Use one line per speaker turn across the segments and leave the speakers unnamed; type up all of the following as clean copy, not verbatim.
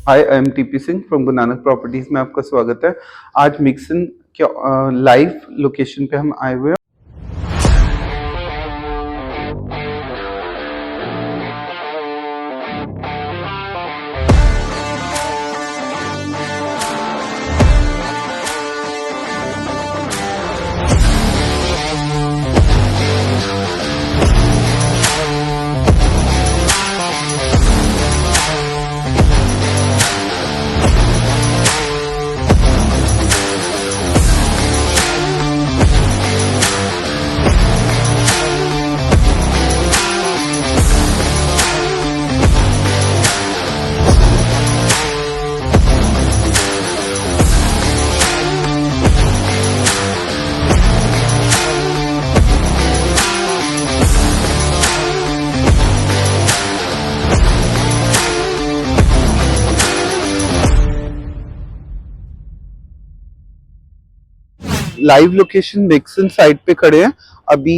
Hi, I am TP Singh from Guru Nanak properties में आपका स्वागत है। आज मिक्सन के लाइव लोकेशन पे हम आए हुए हैं। लाइव लोकेशन मिक्सन साइट पे खड़े हैं। अभी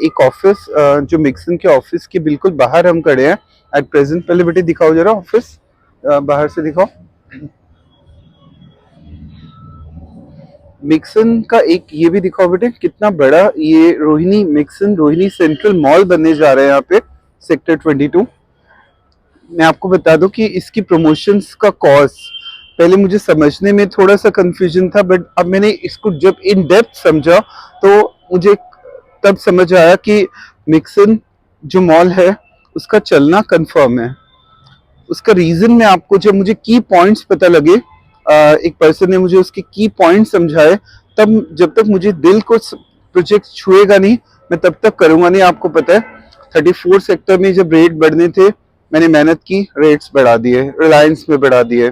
एक ऑफिस जो मिक्सन के ऑफिस के बिल्कुल बाहर हम खड़े हैं एट प्रेजेंट। पहले बेटे दिखाओ जरा ऑफिस, बाहर से दिखाओ। मिक्सन का एक ये भी दिखाओ बेटे, कितना बड़ा ये रोहिणी मिक्सन रोहिणी सेंट्रल मॉल बनने जा रहा है यहाँ पे सेक्टर 22। मैं आपको बता दूं कि इसकी प्रमोशंस का कॉस्ट पहले मुझे समझने में थोड़ा सा कंफ्यूजन था, बट अब मैंने इसको जब इन डेप्थ समझा तो मुझे तब समझ आया कि मिक्सन जो मॉल है उसका चलना कंफर्म है। उसका रीजन मैं आपको, जब मुझे की पॉइंट्स पता लगे, एक पर्सन ने मुझे उसके की पॉइंट्स समझाए, तब जब तक मुझे दिल को प्रोजेक्ट छुएगा नहीं मैं तब तक करूंगा नहीं। आपको पता है 34 सेक्टर में जब रेट बढ़ने थे मैंने मेहनत की, रेट्स बढ़ा दिए, रिलायंस में बढ़ा दिए।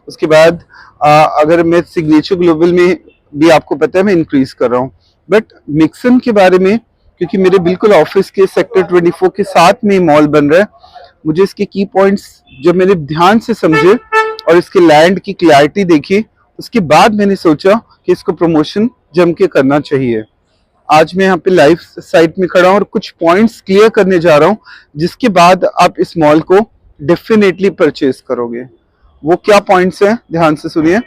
उसके बाद अगर मैं सिग्नेचर ग्लोबल में भी आपको पता है मैं इंक्रीज कर रहा हूँ। बट मिक्सन के बारे में, क्योंकि मेरे बिल्कुल ऑफिस के सेक्टर 24 के साथ में मॉल बन रहा है, मुझे इसके की पॉइंट्स जब मैंने ध्यान से समझे और इसके लैंड की क्लैरिटी देखी, उसके बाद मैंने सोचा कि इसको प्रमोशन जम के करना चाहिए। आज मैं यहाँ पे लाइव साइट में खड़ा हूँ और कुछ पॉइंट्स क्लियर करने जा रहा हूँ जिसके बाद आप इस मॉल को डेफिनेटली परचेज करोगे। वो क्या पॉइंट्स हैं, ध्यान से सुनिए।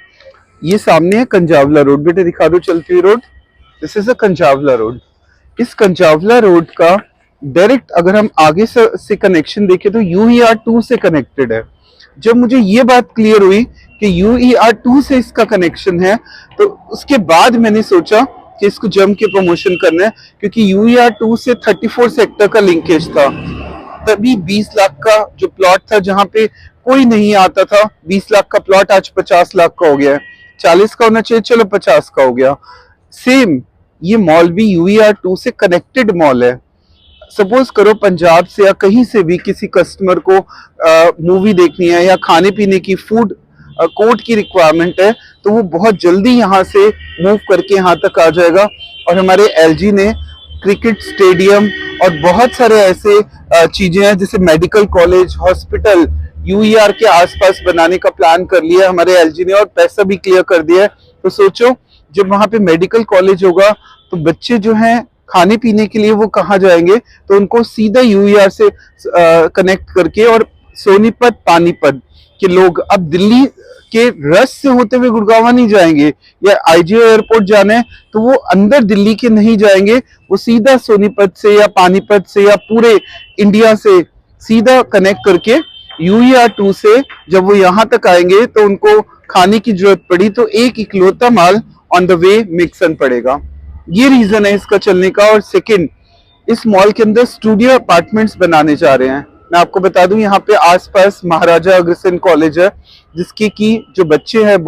ये सामने है कंजावला रोड, बेटे दिखा दो चलती हुई road. This is a Kanjhawala road. इस कंजावला रोड का डायरेक्ट अगर हम आगे से कनेक्शन देखें तो UER2 से कनेक्टेड है। जब मुझे ये बात क्लियर हुई कि UER2 से इसका कनेक्शन है तो उसके बाद मैंने सोचा कि इसको जम के प्रमोशन करना है, क्योंकि UER2 से 34 सेक्टर का लिंकेज था। तभी 20 लाख का जो प्लॉट था जहां पे कोई नहीं आता था, 20 लाख का प्लॉट आज 50 लाख का हो गया है। 40 का होना चाहिए, चलो 50 का हो गया। सेम ये मॉल भी UER2 से कनेक्टेड मॉल है। सपोज करो पंजाब से या कहीं से भी किसी कस्टमर को मूवी देखनी है या खाने पीने की फूड कोर्ट की रिक्वायरमेंट है तो वो बहुत जल्दी यहाँ से मूव करके यहाँ तक आ जाएगा। और हमारे LG ने क्रिकेट स्टेडियम और बहुत सारे ऐसे चीजें हैं जैसे मेडिकल कॉलेज, हॉस्पिटल UER के आसपास बनाने का प्लान कर लिया हमारे LG ने और पैसा भी क्लियर कर दिया है। तो सोचो जब वहां पे मेडिकल कॉलेज होगा तो बच्चे जो हैं खाने पीने के लिए वो कहाँ जाएंगे, तो उनको सीधा UER से कनेक्ट करके, और सोनीपत पानीपत के लोग अब दिल्ली के रस से होते हुए गुड़गांव नहीं जाएंगे, या IGO एयरपोर्ट जाना है तो वो अंदर दिल्ली के नहीं जाएंगे, वो सीधा सोनीपत से या पानीपत से या पूरे इंडिया से सीधा कनेक्ट करके UER2 से जब वो यहाँ तक आएंगे तो उनको खाने की जरूरत पड़ी तो एक इकलौता माल ऑन द वे मिक्सन पड़ेगा। ये रीजन है इसका चलने का। और सेकंड, इस मॉल के अंदर स्टूडियो अपार्टमेंट्स बनाने जा रहे हैं। मैं आपको बता दूं यहाँ पे आसपास महाराजा अग्रसेन कॉलेज है जिसके की जो बच्चे हैं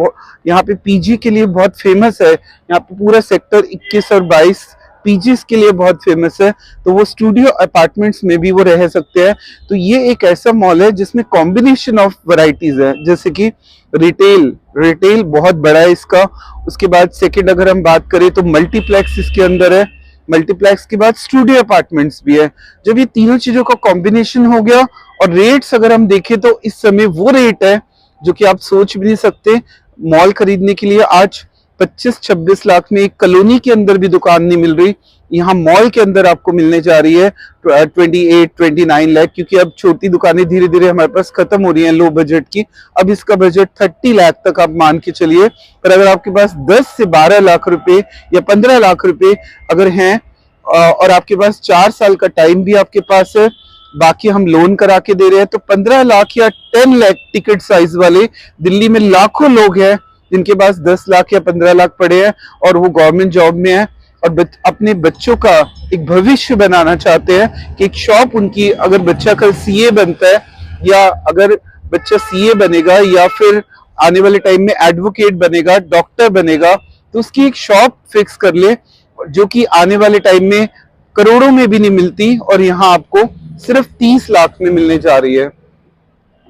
यहाँ पे PG के लिए बहुत फेमस है। यहाँ पे पूरा सेक्टर 21 और 22 PGs के लिए बहुत फेमस है, तो वो स्टूडियो अपार्टमेंट्स में भी वो रह सकते हैं। तो ये एक ऐसा मॉल है जिसमें कॉम्बिनेशन ऑफ वैरायटीज है, जैसे कि रिटेल बहुत बड़ा है इसका। उसके बाद सेकंड अगर हम बात करें तो मल्टीप्लेक्स इसके अंदर है, मल्टीप्लेक्स के बाद स्टूडियो अपार्टमेंट्स भी है। जब ये तीनों चीजों का कॉम्बिनेशन हो गया, और रेट्स अगर हम देखें तो इस समय वो रेट है जो कि आप सोच भी नहीं सकते। मॉल खरीदने के लिए आज 25-26 लाख में एक कॉलोनी के अंदर भी दुकान नहीं मिल रही, यहाँ मॉल के अंदर आपको मिलने जा रही है 28-29 लाख, क्योंकि अब छोटी दुकानें धीरे धीरे हमारे पास खत्म हो रही हैं लो बजट की। अब इसका बजट 30 लाख तक आप मान के चलिए। पर अगर आपके पास 10 से 12 लाख रुपए या 15 लाख रुपए अगर हैं और आपके पास 4 साल का टाइम भी आपके पास है, बाकी हम लोन करा के दे रहे हैं, तो 15 लाख या 10 लाख टिकट साइज वाले दिल्ली में लाखों लोग हैं जिनके पास 10 लाख या 15 लाख पड़े हैं और वो गवर्नमेंट जॉब में है और अपने बच्चों का एक भविष्य बनाना चाहते हैं कि एक शॉप उनकी, अगर बच्चा कल सीए बनता है या अगर बच्चा सीए बनेगा या फिर आने वाले टाइम में एडवोकेट बनेगा, डॉक्टर बनेगा, तो उसकी एक शॉप फिक्स कर ले जो कि आने वाले टाइम में करोड़ों में भी नहीं मिलती और यहाँ आपको सिर्फ 30 लाख में मिलने जा रही है।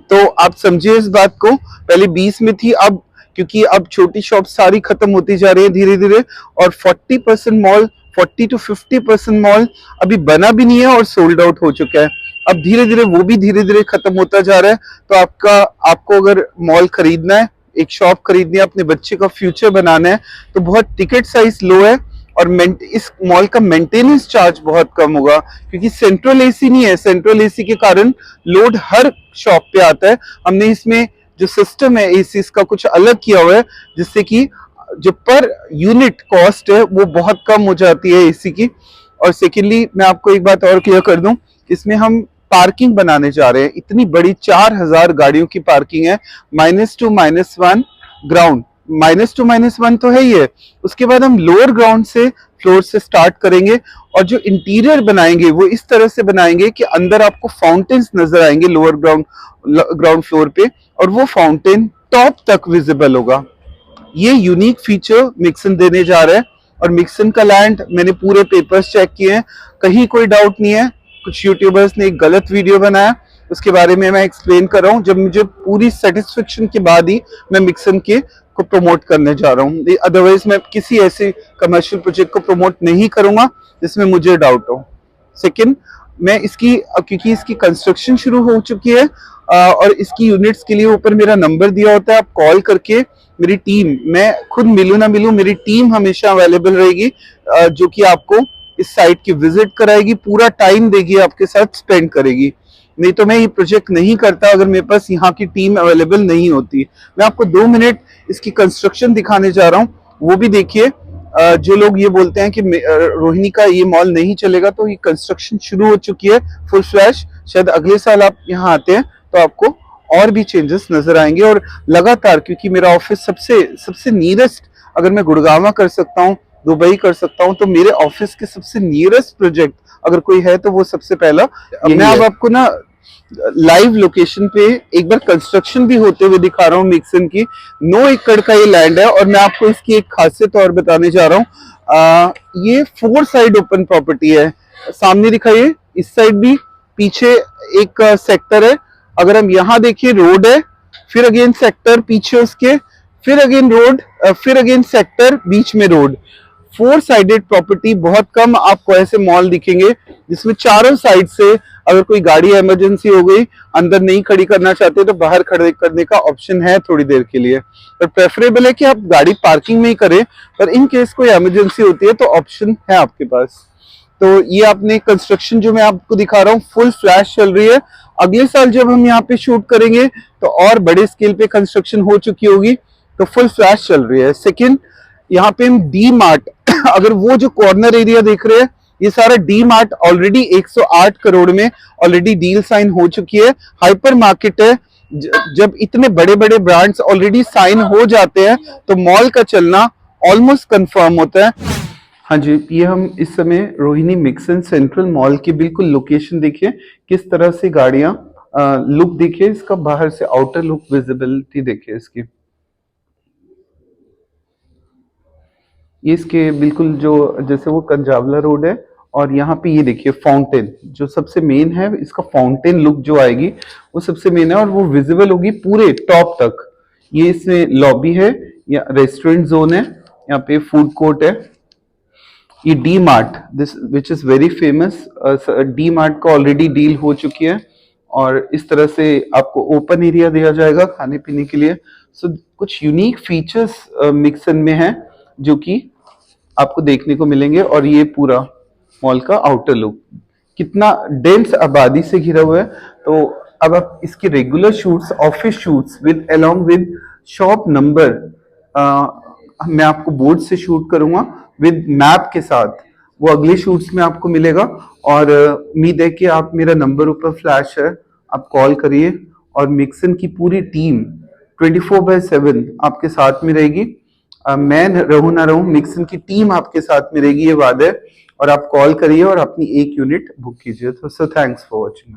तो आप समझिए इस बात को, पहले 20 में थी, अब क्योंकि अब छोटी शॉप सारी खत्म होती जा रही है धीरे धीरे और 40% मॉल, 40 to 50% मॉल अभी बना भी नहीं है और सोल्ड आउट हो चुका है। अब धीरे धीरे वो भी धीरे धीरे खत्म होता जा रहा है। तो आपको अगर मॉल खरीदना है, एक शॉप खरीदनी है, अपने बच्चे का फ्यूचर बनाना है, तो बहुत टिकट साइज लो है और इस मॉल का मेंटेनेंस चार्ज बहुत कम होगा क्योंकि सेंट्रल एसी नहीं है। सेंट्रल एसी के कारण लोड हर शॉप पे आता है। हमने इसमें जो सिस्टम है एसी का कुछ अलग किया हुआ है जिससे कि जो पर यूनिट कॉस्ट है वो बहुत कम हो जाती है एसी की। और सेकेंडली मैं आपको एक बात और क्लियर कर दूं, इसमें हम पार्किंग बनाने जा रहे हैं। इतनी बड़ी 4000 गाड़ियों की पार्किंग है, -2 -1 ग्राउंड, -2 -1 तो है ही है। उसके बाद हम लोअर ग्राउंड से फ्लोर से स्टार्ट करेंगे और जो इंटीरियर बनाएंगे वो इस तरह से बनाएंगे कि अंदर आपको फाउंटेन्स नजर आएंगे लोअर ग्राउंड फ्लोर पे और वो फाउंटेन टॉप तक विजिबल होगा। ये यूनिक फीचर मिक्सन देने जा रहा है और मिक्सन का लैंड मैंने पूरे पेपर्स चेक किए हैं, कहीं कोई डाउट नहीं है। कुछ यूट्यूबर्स ने एक गलत वीडियो बनाया, उसके बारे में मैं एक्सप्लेन कर रहा हूँ जब मुझे पूरी सेटिस्फेक्शन के बाद ही मैं मिक्सन के को प्रमोट करने जा रहा हूँ। अदरवाइज मैं किसी ऐसे कमर्शियल प्रोजेक्ट को प्रमोट नहीं करूंगा जिसमें मुझे डाउट हो। सेकंड, मैं क्योंकि इसकी कंस्ट्रक्शन शुरू हो चुकी है और इसकी यूनिट्स के लिए ऊपर मेरा नंबर दिया होता है, आप कॉल करके मेरी टीम, मैं खुद मिलूं ना मिलूं, मेरी टीम हमेशा अवेलेबल रहेगी जो कि आपको इस साइट की विजिट कराएगी, पूरा टाइम देगी, आपके साथ स्पेंड करेगी। नहीं तो मैं ये प्रोजेक्ट नहीं करता अगर मेरे पास यहाँ की टीम अवेलेबल नहीं होती। मैं आपको 2 मिनट इसकी कंस्ट्रक्शन दिखाने जा रहा हूँ, वो भी देखिए। जो लोग ये बोलते हैं कि रोहिणी का ये मॉल नहीं चलेगा, तो ये कंस्ट्रक्शन शुरू हो चुकी है फुल फ्लैश। शायद अगले साल आप यहाँ आते हैं तो आपको और भी चेंजेस नजर आएंगे और लगातार, क्योंकि मेरा ऑफिस सबसे नियरेस्ट, अगर मैं गुड़गांव कर सकता हूँ, दुबई कर सकता हूँ, तो मेरे ऑफिस के सबसे नियरेस्ट प्रोजेक्ट अगर कोई है तो वो सबसे पहला मैं अब आपको ना लाइव लोकेशन पे एक बार कंस्ट्रक्शन भी होते हुए दिखा रहा हूँ मिक्सन की। 9 एकड़ का ये लैंड है और मैं आपको इसकी एक खासियत और बताने जा रहा हूँ। ये 4 साइड ओपन प्रॉपर्टी है। सामने दिखाइए, इस साइड भी, पीछे एक सेक्टर है। अगर हम यहाँ देखिए, रोड है, फिर अगेन सेक्टर, पीछे उसके फिर अगेन रोड, फिर अगेन सेक्टर, बीच में रोड। 4 साइडेड प्रॉपर्टी, बहुत कम आपको ऐसे मॉल दिखेंगे जिसमें चारों साइड से अगर कोई गाड़ी इमरजेंसी हो गई, अंदर नहीं खड़ी करना चाहते तो बाहर खड़े करने का ऑप्शन है थोड़ी देर के लिए। पर प्रेफरेबल है कि आप गाड़ी पार्किंग में ही करें, पर इन केस कोई इमरजेंसी होती है तो ऑप्शन है आपके पास। तो ये आपने कंस्ट्रक्शन जो मैं आपको दिखा रहा हूँ फुल फ्लैश चल रही है। अगले साल जब हम यहाँ पे शूट करेंगे तो और बड़े स्केल पे कंस्ट्रक्शन हो चुकी होगी, तो फुल फ्लैश चल रही है। सेकेंड, यहाँ पे हम डी मार्ट अगर वो जो कॉर्नर एरिया देख रहे हैं, ये सारा डी मार्ट ऑलरेडी 108 करोड़ में ऑलरेडी डील साइन हो चुकी है। हाइपर मार्केट है। जब इतने बड़े बड़े ब्रांड्स ऑलरेडी साइन हो जाते हैं तो मॉल का चलना ऑलमोस्ट कंफर्म होता है। हाँ जी, ये हम इस समय रोहिणी मिक्सन सेंट्रल मॉल की बिल्कुल लोकेशन देखिए, किस तरह से गाड़ियां, लुक देखिए इसका, बाहर से आउटर लुक, विजिबिलिटी देखिए इसकी। ये इसके बिल्कुल जो जैसे वो कंजावला रोड है और यहाँ पे ये देखिए फाउंटेन जो सबसे मेन है, इसका फाउंटेन लुक जो आएगी वो सबसे मेन है और वो विजिबल होगी पूरे टॉप तक। ये इसमें लॉबी है या रेस्टोरेंट जोन है, यहाँ पे फूड कोर्ट है। ये D mart, this which is very famous, D mart का ऑलरेडी डील हो चुकी है और इस तरह से आपको ओपन एरिया दिया जाएगा खाने पीने के लिए। सो कुछ यूनिक फीचर्स मिक्सन में है जो कि आपको देखने को मिलेंगे। और ये पूरा मॉल का आउटर लुक, कितना डेंस आबादी से घिरा हुआ है। तो अब आप इसकी regular shoots, office shoots with along with shop number, मैं आपको बोर्ड से शूट करूंगा विद मैप के साथ, वो अगले शूट्स में आपको मिलेगा। और उम्मीद है कि आप, मेरा नंबर ऊपर फ्लैश है, आप कॉल करिए और मिक्सन की पूरी टीम 24/7 आपके साथ में रहेगी। मैं रहूं ना रहूं, मिक्सन की टीम आपके साथ में रहेगी, ये वादा है। और आप कॉल करिए और अपनी एक यूनिट बुक कीजिए। तो सर, थैंक्स फॉर वॉचिंग।